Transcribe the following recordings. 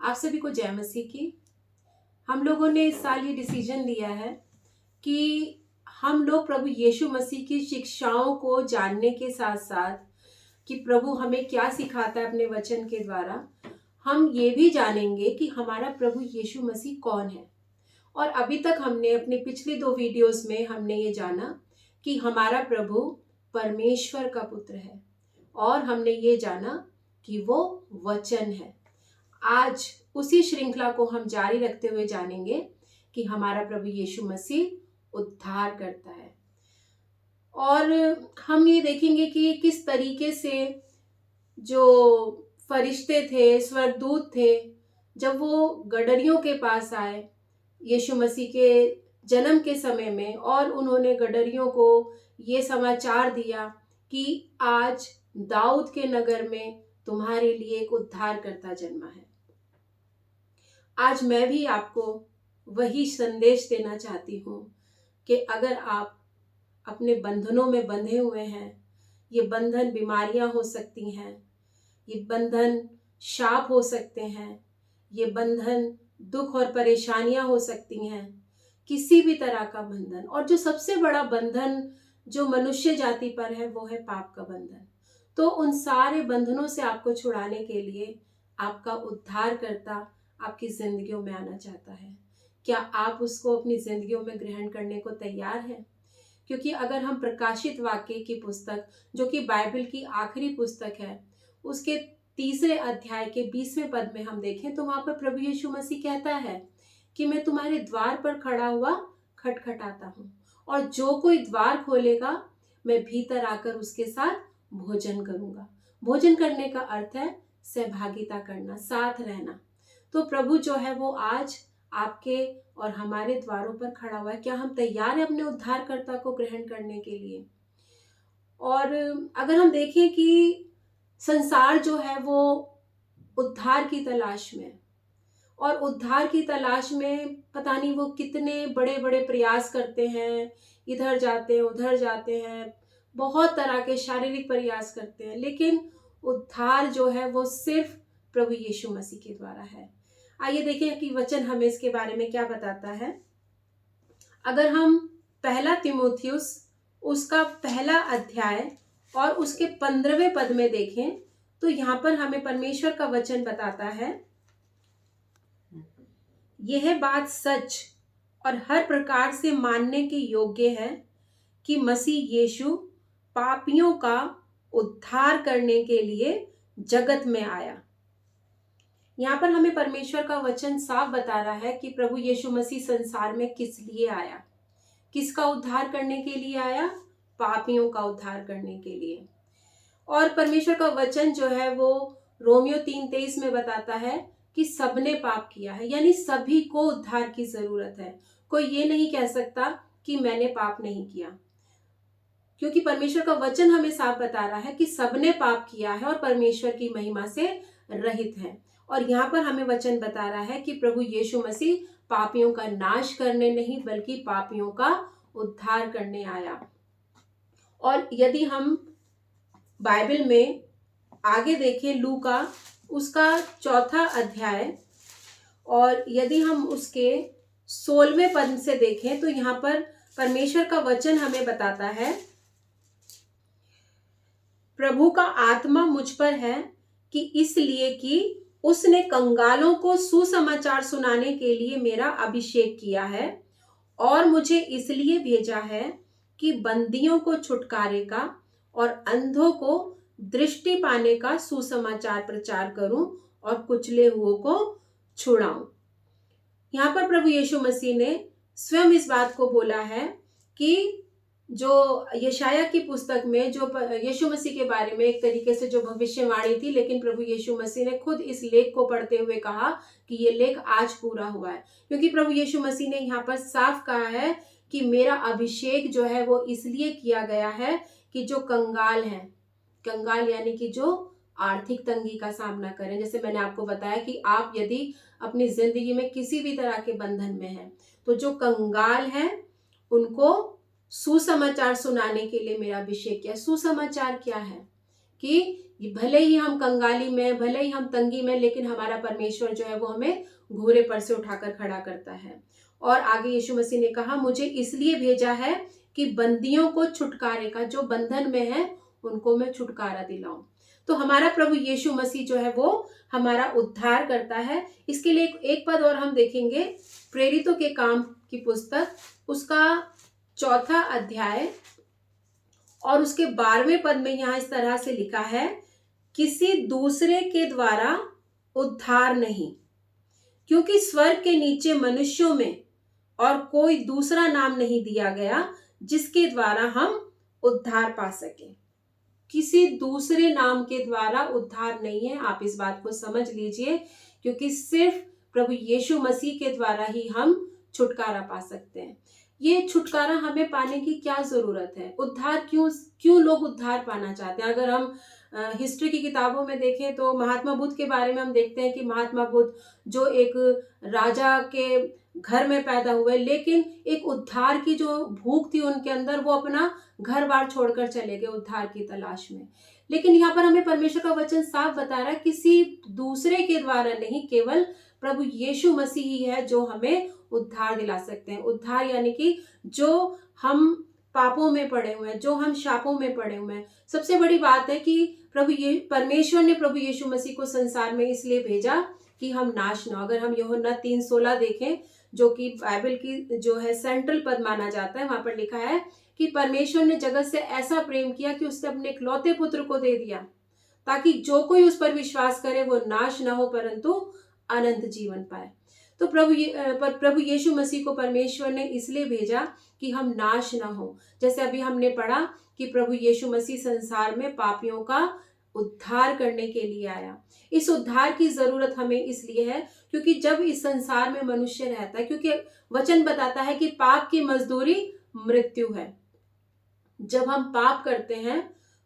आप सभी को जय मसीह की। हम लोगों ने इस साल ये डिसीजन लिया है कि हम लोग प्रभु यीशु मसीह की शिक्षाओं को जानने के साथ साथ कि प्रभु हमें क्या सिखाता है अपने वचन के द्वारा, हम ये भी जानेंगे कि हमारा प्रभु यीशु मसीह कौन है। और अभी तक हमने अपनी पिछली 2 वीडियोस में हमने ये जाना कि हमारा प्रभु परमेश्वर का पुत्र है और हमने ये जाना कि वो वचन है। आज उसी श्रृंखला को हम जारी रखते हुए जानेंगे कि हमारा प्रभु यीशु मसीह उद्धार करता है। और हम ये देखेंगे कि किस तरीके से जो फरिश्ते थे, स्वर्गदूत थे, जब वो गडरियों के पास आए यीशु मसीह के जन्म के समय में और उन्होंने गडरियों को ये समाचार दिया कि आज दाऊद के नगर में तुम्हारे लिए एक उद्धारकर्ता जन्मा है। आज मैं भी आपको वही संदेश देना चाहती हूँ कि अगर आप अपने बंधनों में बंधे हुए हैं, ये बंधन बीमारियां हो सकती हैं, ये बंधन शाप हो सकते हैं, ये बंधन दुख और परेशानियां हो सकती हैं, किसी भी तरह का बंधन। और जो सबसे बड़ा बंधन जो मनुष्य जाति पर है वो है पाप का बंधन। तो उन सारे बंधनों से आपको छुड़ाने के लिए आपका उद्धारकर्ता आपकी जिंदगियों में आना चाहता है। क्या आप उसको अपनी जिंदगियों में ग्रहण करने को तैयार हैं? क्योंकि अगर हम प्रकाशित वाक्य की पुस्तक, जो कि बाइबल की आखिरी पुस्तक है, उसके 3 अध्याय के 20वें पद में हम देखें तो वहां पर प्रभु यीशु मसीह कहता है कि मैं तुम्हारे द्वार पर खड़ा हुआ खटखटाता हूँ और जो कोई द्वार खोलेगा मैं भीतर आकर उसके साथ भोजन करूंगा। भोजन करने का अर्थ है सहभागिता करना, साथ रहना। तो प्रभु जो है वो आज आपके और हमारे द्वारों पर खड़ा हुआ है। क्या हम तैयार हैं अपने उद्धारकर्ता को ग्रहण करने के लिए? और अगर हम देखें कि संसार जो है वो उद्धार की तलाश में, और उद्धार की तलाश में पता नहीं वो कितने बड़े बड़े प्रयास करते हैं, इधर जाते हैं उधर जाते हैं, बहुत तरह के शारीरिक प्रयास करते हैं, लेकिन उद्धार जो है वो सिर्फ प्रभु यीशु मसीह के द्वारा है। आइए देखें कि वचन हमें इसके बारे में क्या बताता है। अगर हम 1 तीमुथियुस उसका 1 अध्याय और उसके 15वें पद में देखें तो यहाँ पर हमें परमेश्वर का वचन बताता है, यह बात सच और हर प्रकार से मानने के योग्य है कि मसीह यीशु पापियों का उद्धार करने के लिए जगत में आया। यहाँ पर हमें परमेश्वर का वचन साफ बता रहा है कि प्रभु यीशु मसीह संसार में किस लिए आया, किसका उद्धार करने के लिए आया? पापियों का उद्धार करने के लिए। और परमेश्वर का वचन जो है वो रोमियो 3:23 में बताता है कि सबने पाप किया है, यानी सभी को उद्धार की जरूरत है। कोई ये नहीं कह सकता कि मैंने पाप नहीं किया, क्योंकि परमेश्वर का वचन हमें साफ बता रहा है कि सबने पाप किया है और परमेश्वर की महिमा से रहित है। और यहाँ पर हमें वचन बता रहा है कि प्रभु यीशु मसीह पापियों का नाश करने नहीं बल्कि पापियों का उद्धार करने आया। और यदि हम बाइबल में आगे देखें, लूका उसका 4 अध्याय और यदि हम उसके 16वें पद से देखें तो यहाँ पर परमेश्वर का वचन हमें बताता है, प्रभु का आत्मा मुझ पर है कि इसलिए कि उसने कंगालों को सुसमाचार सुनाने के लिए मेरा अभिषेक किया है और मुझे इसलिए भेजा है कि बंदियों को छुटकारे का और अंधों को दृष्टि पाने का सुसमाचार प्रचार करूं और कुचले हुओं को छुड़ाऊं। यहाँ पर प्रभु यीशु मसीह ने स्वयं इस बात को बोला है कि जो यशाया की पुस्तक में जो यीशु मसीह के बारे में एक तरीके से जो भविष्यवाणी थी, लेकिन प्रभु यीशु मसीह ने खुद इस लेख को पढ़ते हुए कहा कि ये लेख आज पूरा हुआ है। क्योंकि प्रभु यीशु मसीह ने यहाँ पर साफ कहा है कि मेरा अभिषेक जो है वो इसलिए किया गया है कि जो कंगाल हैं, कंगाल यानी कि जो आर्थिक तंगी का सामना करें। जैसे मैंने आपको बताया कि आप यदि अपनी जिंदगी में किसी भी तरह के बंधन में हैं तो जो कंगाल हैं उनको सुसमाचार सुनाने के लिए मेरा अभिषेक किया। सुसमाचार क्या है? कि भले ही हम कंगाली में, भले ही हम तंगी में, लेकिन हमारा परमेश्वर जो है वो हमें घूरे पर से उठाकर खड़ा करता है। और आगे यीशु मसीह ने कहा, मुझे इसलिए भेजा है कि बंदियों को छुटकारे का, जो बंधन में है उनको मैं छुटकारा दिलाऊं। तो हमारा प्रभु यीशु मसीह जो है वो हमारा उद्धार करता है। इसके लिए एक पद और हम देखेंगे, प्रेरितों के काम की पुस्तक, उसका 4 अध्याय और उसके 12वें पद में यहाँ इस तरह से लिखा है, किसी दूसरे के द्वारा उद्धार नहीं, क्योंकि स्वर्ग के नीचे मनुष्यों में और कोई दूसरा नाम नहीं दिया गया जिसके द्वारा हम उद्धार पा सके। किसी दूसरे नाम के द्वारा उद्धार नहीं है, आप इस बात को समझ लीजिए, क्योंकि सिर्फ प्रभु यीशु मसीह के द्वारा ही हम छुटकारा पा सकते हैं। ये छुटकारा हमें पाने की क्या जरूरत है? उद्धार क्यों लोग उद्धार पाना चाहते हैं? अगर हम हिस्ट्री की किताबों में देखें तो महात्मा बुद्ध के बारे में हम देखते हैं कि महात्मा बुद्ध जो एक राजा के घर में पैदा हुए, लेकिन एक उद्धार की जो भूख थी उनके अंदर, वो अपना घर बार छोड़कर चले गए उद्धार की तलाश में। लेकिन यहाँ पर हमें परमेश्वर का वचन साफ बता रहा है, किसी दूसरे के द्वारा नहीं, केवल प्रभु यीशु मसीह ही है जो हमें उद्धार दिला सकते हैं। उद्धार यानी कि जो हम पापों में पड़े हुए हैं, जो हम शापों में पड़े हुए हैं। सबसे बड़ी बात है कि परमेश्वर ने प्रभु यीशु मसीह को संसार में इसलिए भेजा कि हम नाश न हो। अगर हम यूहन्ना 3:16 देखें, जो कि बाइबल की जो है सेंट्रल पद माना जाता है, वहां पर लिखा है कि परमेश्वर ने जगत से ऐसा प्रेम किया कि उसने अपने इकलौते पुत्र को दे दिया, ताकि जो कोई उस पर विश्वास करे वो नाश न हो परंतु अनंत जीवन पाए। तो प्रभु यीशु मसीह को परमेश्वर ने इसलिए भेजा कि हम नाश ना हो। जैसे अभी हमने पढ़ा कि प्रभु यीशु मसीह संसार में पापियों का उद्धार करने के लिए आया। इस उद्धार की जरूरत हमें इसलिए है क्योंकि जब इस संसार में मनुष्य रहता है, क्योंकि वचन बताता है कि पाप की मजदूरी मृत्यु है। जब हम पाप करते हैं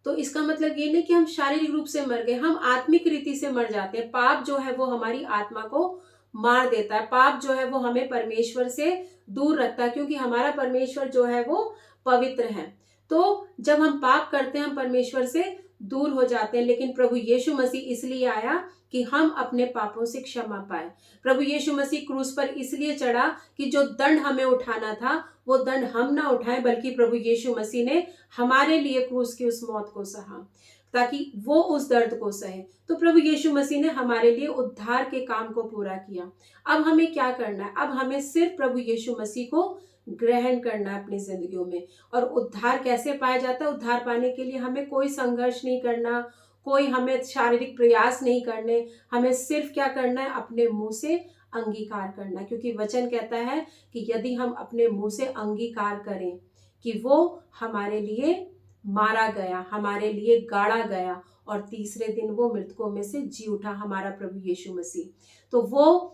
तो इसका मतलब ये नहीं कि हम शारीरिक रूप से मर गए, हम आत्मिक रीति से मर जाते हैं। पाप जो है वो हमारी आत्मा को मार देता है। पाप जो है वो हमें परमेश्वर से दूर रखता है, क्योंकि हमारा परमेश्वर जो है वो पवित्र है। तो जब हम पाप करते हैं हम परमेश्वर से दूर हो जाते हैं। लेकिन प्रभु यीशु मसीह इसलिए आया कि हम अपने पापों से क्षमा पाए। प्रभु यीशु मसीह क्रूस पर इसलिए चढ़ा कि जो दंड हमें उठाना था वो दंड हम ना उठाएं, बल्कि प्रभु यीशु मसीह ने हमारे लिए क्रूस की उस मौत को सहा ताकि वो उस दर्द को सहे। तो प्रभु यीशु मसीह ने हमारे लिए उद्धार के काम को पूरा किया। अब हमें क्या करना है? अब हमें सिर्फ प्रभु यीशु मसीह को ग्रहण करना है अपनी जिंदगियों में। और उद्धार कैसे पाया जाता है? उद्धार पाने के लिए हमें कोई संघर्ष नहीं करना, कोई हमें शारीरिक प्रयास नहीं करने। हमें सिर्फ क्या करना है? अपने मुंह से अंगीकार करना, क्योंकि वचन कहता है कि यदि हम अपने मुंह से अंगीकार करें कि वो हमारे लिए मारा गया, हमारे लिए गाड़ा गया और तीसरे दिन वो मृतकों में से जी उठा, हमारा प्रभु यीशु मसीह, तो वो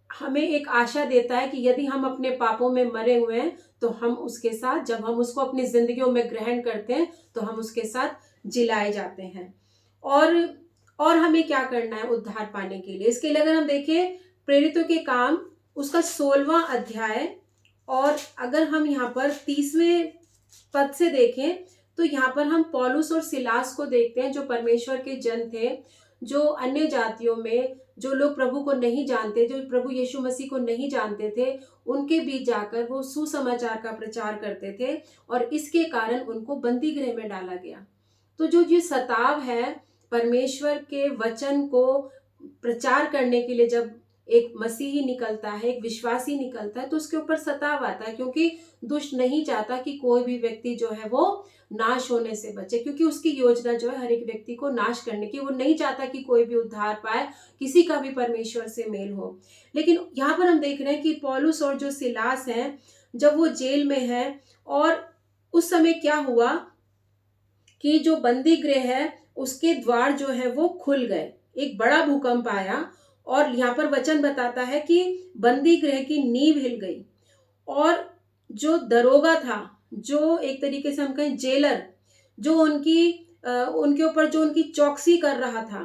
हमें एक आशा देता है कि यदि हम अपने पापों में मरे हुए हैं तो हम उसके साथ, जब हम उसको अपनी जिंदगियों में ग्रहण करते हैं तो हम उसके साथ जिलाए जाते हैं। और हमें क्या करना है उद्धार पाने के लिए? इसके लिए अगर हम देखें प्रेरितों के काम उसका 16वां अध्याय, और अगर हम यहाँ पर 30वें पद से देखें तो यहाँ पर हम पौलुस और सिलास को देखते हैं, जो परमेश्वर के जन थे, जो अन्य जातियों में जो लोग प्रभु को नहीं जानते, जो प्रभु यीशु मसीह को नहीं जानते थे, उनके बीच जाकर वो सुसमाचार का प्रचार करते थे और इसके कारण उनको बंदी गृह में डाला गया। तो जो ये सताव है परमेश्वर के वचन को प्रचार करने के लिए, जब एक मसीही निकलता है, एक विश्वासी निकलता है, तो उसके ऊपर सताव आता है, क्योंकि दुष्ट नहीं चाहता कि कोई भी व्यक्ति जो है वो नाश होने से बचे, क्योंकि उसकी योजना जो है हर एक व्यक्ति को नाश करने की। वो नहीं चाहता कि कोई भी उद्धार पाए, किसी का भी परमेश्वर से मेल हो। लेकिन यहाँ पर हम देख रहे हैं कि पौलुस और जो सिलास हैं, जब वो जेल में है, और उस समय क्या हुआ कि जो बंदी गृह है उसके द्वार जो है वो खुल गए, एक बड़ा भूकंप आया, और यहाँ पर वचन बताता है कि बंदी गृह की नींव हिल गई, और जो दरोगा था, जो एक तरीके से हम कहें जेलर, जो उनके ऊपर जो उनकी चौकसी कर रहा था,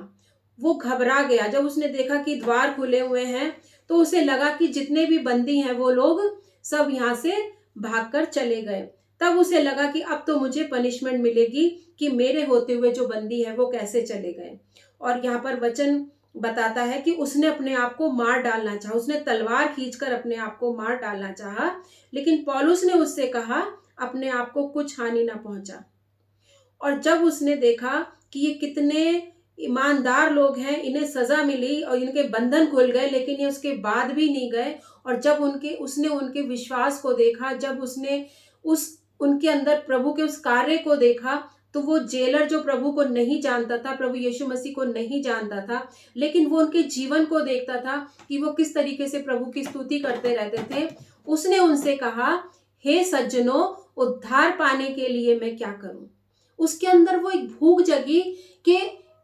वो घबरा गया। जब उसने देखा कि द्वार खुले हुए हैं तो उसे लगा कि जितने भी बंदी हैं वो लोग सब यहाँ से भागकर चले गए। तब उसे लगा कि अब तो मुझे पनिशमेंट मिलेगी कि मेरे होते हुए जो बंदी है वो कैसे चले गए। और यहाँ पर वचन बताता है कि उसने अपने आप को मार डालना चाहा, उसने तलवार खींचकर अपने आप को मार डालना चाहा, लेकिन पौलुस ने उससे कहा अपने आप को कुछ हानि ना पहुंचा। और जब उसने देखा कि ये कितने ईमानदार लोग हैं, इन्हें सजा मिली और इनके बंधन खुल गए, लेकिन ये उसके बाद भी नहीं गए, और जब उसने उनके विश्वास को देखा, जब उसने उनके अंदर प्रभु के उस कार्य को देखा, तो वो जेलर जो प्रभु को नहीं जानता था, प्रभु यीशु मसीह को नहीं जानता था, लेकिन वो उनके जीवन को देखता था कि वो किस तरीके से प्रभु की स्तुति करते रहते थे। उसने उनसे कहा, हे सज्जनों, उद्धार पाने के लिए मैं क्या करूं? उसके अंदर वो एक भूख जगी कि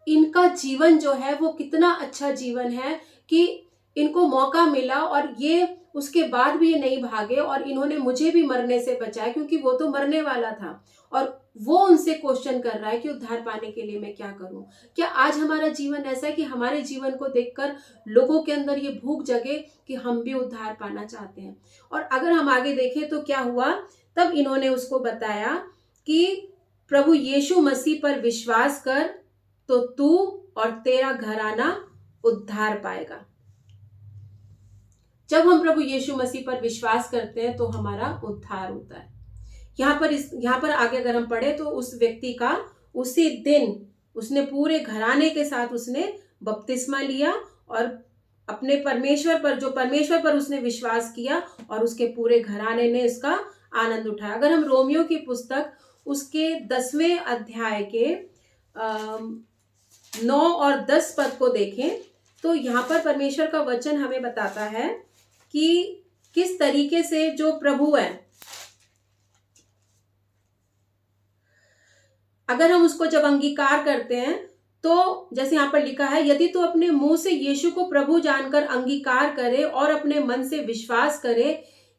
इनका जीवन जो है वो कितना अच्छा जीवन है, कि इनको मौका मिला और ये उसके बाद भी ये नहीं भागे और इन्होंने मुझे भी मरने से बचाया, क्योंकि वो तो मरने वाला था। और वो उनसे क्वेश्चन कर रहा है कि उद्धार पाने के लिए मैं क्या करूं? क्या आज हमारा जीवन ऐसा है कि हमारे जीवन को देखकर लोगों के अंदर ये भूख जगे कि हम भी उद्धार पाना चाहते हैं? और अगर हम आगे देखें तो क्या हुआ, तब इन्होंने उसको बताया कि प्रभु यीशु मसीह पर विश्वास कर तो तू और तेरा घराना उद्धार पाएगा। जब हम प्रभु यीशु मसीह पर विश्वास करते हैं तो हमारा उद्धार होता है। यहाँ पर आगे अगर हम पढ़े तो उस व्यक्ति का उसी दिन उसने पूरे घराने के साथ उसने बपतिस्मा लिया और अपने परमेश्वर पर उसने विश्वास किया और उसके पूरे घराने ने इसका आनंद उठाया। अगर हम रोमियो की पुस्तक उसके 10वें अध्याय के 9 और 10 पद को देखें तो यहाँ पर परमेश्वर का वचन हमें बताता है कि किस तरीके से जो प्रभु है, अगर हम उसको जब अंगीकार करते हैं तो जैसे यहाँ पर लिखा है, यदि तू अपने मुंह से यीशु को प्रभु जानकर अंगीकार करे और अपने मन से विश्वास करे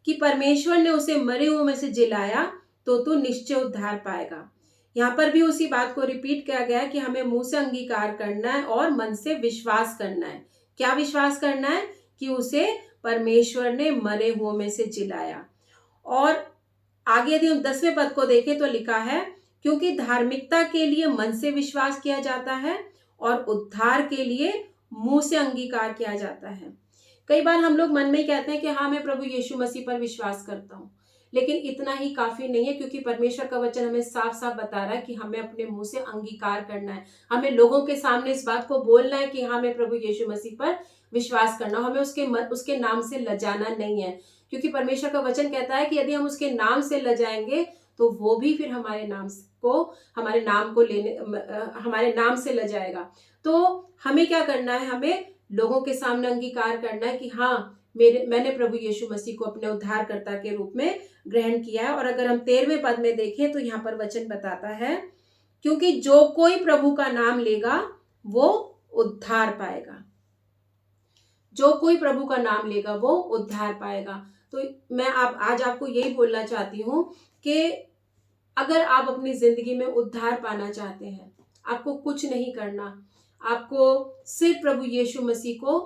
कि परमेश्वर ने उसे मरे हुए में से जिलाया तो तू निश्चय उद्धार पाएगा। यहाँ पर भी उसी बात को रिपीट किया गया है कि हमें मुंह से अंगीकार करना है और मन से विश्वास करना है। क्या विश्वास करना है? कि उसे परमेश्वर ने मरे हुए में से जिलाया। और आगे यदि हम 10वें पद को देखें तो लिखा है, क्योंकि धार्मिकता के लिए मन से विश्वास किया जाता है और उद्धार के लिए मुंह से अंगीकार किया जाता है। कई बार हम लोग मन में कहते हैं कि हाँ, मैं प्रभु यीशु मसीह पर विश्वास करता हूँ, लेकिन इतना ही काफी नहीं है, क्योंकि परमेश्वर का वचन हमें साफ साफ बता रहा है कि हमें अपने मुंह से अंगीकार करना है। हमें लोगों के सामने इस बात को बोलना है कि हाँ, मैं प्रभु यीशु मसीह पर विश्वास करना। हमें उसके नाम से लजाना नहीं है, क्योंकि परमेश्वर का वचन कहता है कि यदि हम उसके नाम से लजाएंगे तो वो भी फिर हमारे नाम से लजाएगा। तो हमें क्या करना है? हमें लोगों के सामने अंगीकार करना है कि हाँ, मैंने प्रभु यीशु मसीह को अपने उद्धारकर्ता के रूप में ग्रहण किया है। और अगर हम 13वें पद में देखें तो यहाँ पर वचन बताता है, क्योंकि जो कोई प्रभु का नाम लेगा वो उद्धार पाएगा। जो कोई प्रभु का नाम लेगा वो उद्धार पाएगा। तो मैं आज आपको यही बोलना चाहती हूँ कि अगर आप अपनी जिंदगी में उद्धार पाना चाहते हैं, आपको कुछ नहीं करना, आपको सिर्फ प्रभु यीशु मसीह को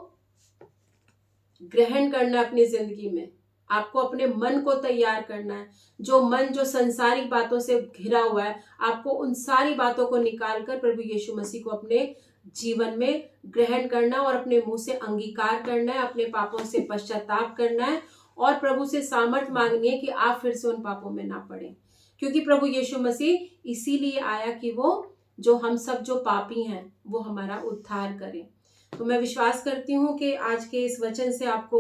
ग्रहण करना है अपनी जिंदगी में। आपको अपने मन को तैयार करना है। जो संसारिक बातों से घिरा हुआ है, आपको उन सारी बातों को निकालकर प्रभु यीशु मसीह को अपने जीवन में ग्रहण करना और अपने मुंह से अंगीकार करना है, अपने पापों से पश्चाताप करना है और प्रभु से सामर्थ मांगनी है कि आप फिर से उन पापों में ना पड़े। क्योंकि प्रभु यीशु मसीह इसीलिए आया कि वो जो हम सब जो पापी हैं वो हमारा उद्धार करें। तो मैं विश्वास करती हूँ कि आज के इस वचन से आपको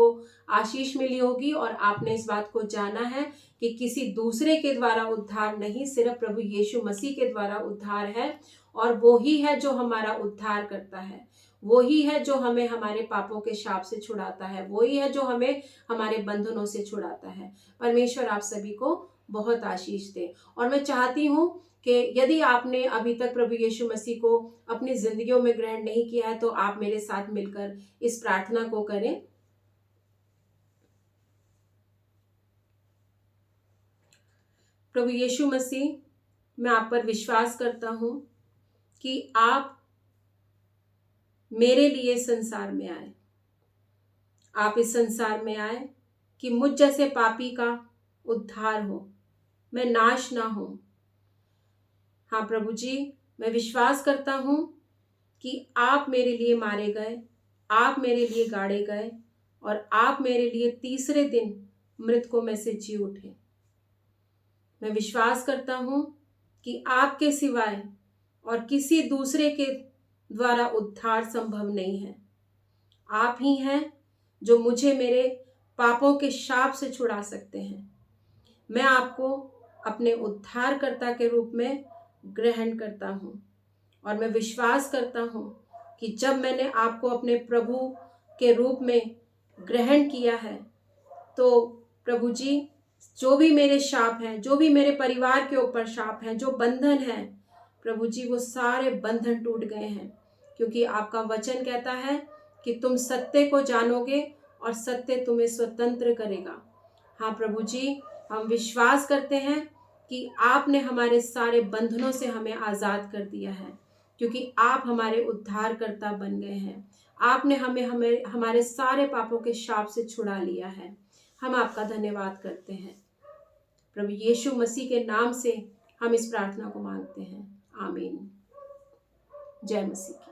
आशीष मिली होगी और आपने इस बात को जाना है कि किसी दूसरे के द्वारा उद्धार नहीं, सिर्फ प्रभु यीशु मसीह के द्वारा उद्धार है। और वो ही है जो हमारा उद्धार करता है, वो ही है जो हमें हमारे पापों के शाप से छुड़ाता है, वो ही है जो हमें हमारे बंधनों से छुड़ाता है। परमेश्वर आप सभी को बहुत आशीष दे। और मैं चाहती हूँ कि यदि आपने अभी तक प्रभु यीशु मसीह को अपनी जिंदगियों में ग्रहण नहीं किया है तो आप मेरे साथ मिलकर इस प्रार्थना को करें। प्रभु यीशु मसीह, मैं आप पर विश्वास करता हूँ कि आप मेरे लिए संसार में आए। आप इस संसार में आए कि मुझ जैसे पापी का उद्धार हो। मैं नाश ना हूँ। हाँ प्रभु जी, मैं विश्वास करता हूँ कि आप मेरे लिए मारे गए, आप मेरे लिए गाड़े गए और आप मेरे लिए तीसरे दिन मृतकों में से जी उठे। मैं विश्वास करता हूँ कि आपके सिवाय और किसी दूसरे के द्वारा उद्धार संभव नहीं है। आप ही हैं जो मुझे मेरे पापों के शाप से छुड़ा सकते हैं। मैं आपको अपने उद्धारकर्ता के रूप में ग्रहण करता हूँ और मैं विश्वास करता हूँ कि जब मैंने आपको अपने प्रभु के रूप में ग्रहण किया है तो प्रभु जी, जो भी मेरे शाप हैं, जो भी मेरे परिवार के ऊपर शाप हैं, जो बंधन हैं, प्रभु जी वो सारे बंधन टूट गए हैं, क्योंकि आपका वचन कहता है कि तुम सत्य को जानोगे और सत्य तुम्हें स्वतंत्र करेगा। हाँ प्रभु जी, हम विश्वास करते हैं कि आपने हमारे सारे बंधनों से हमें आज़ाद कर दिया है, क्योंकि आप हमारे उद्धारकर्ता बन गए हैं। आपने हमें हमें हमारे सारे पापों के शाप से छुड़ा लिया है। हम आपका धन्यवाद करते हैं। प्रभु यीशु मसीह के नाम से हम इस प्रार्थना को मांगते हैं। आमीन। जय मसीह की।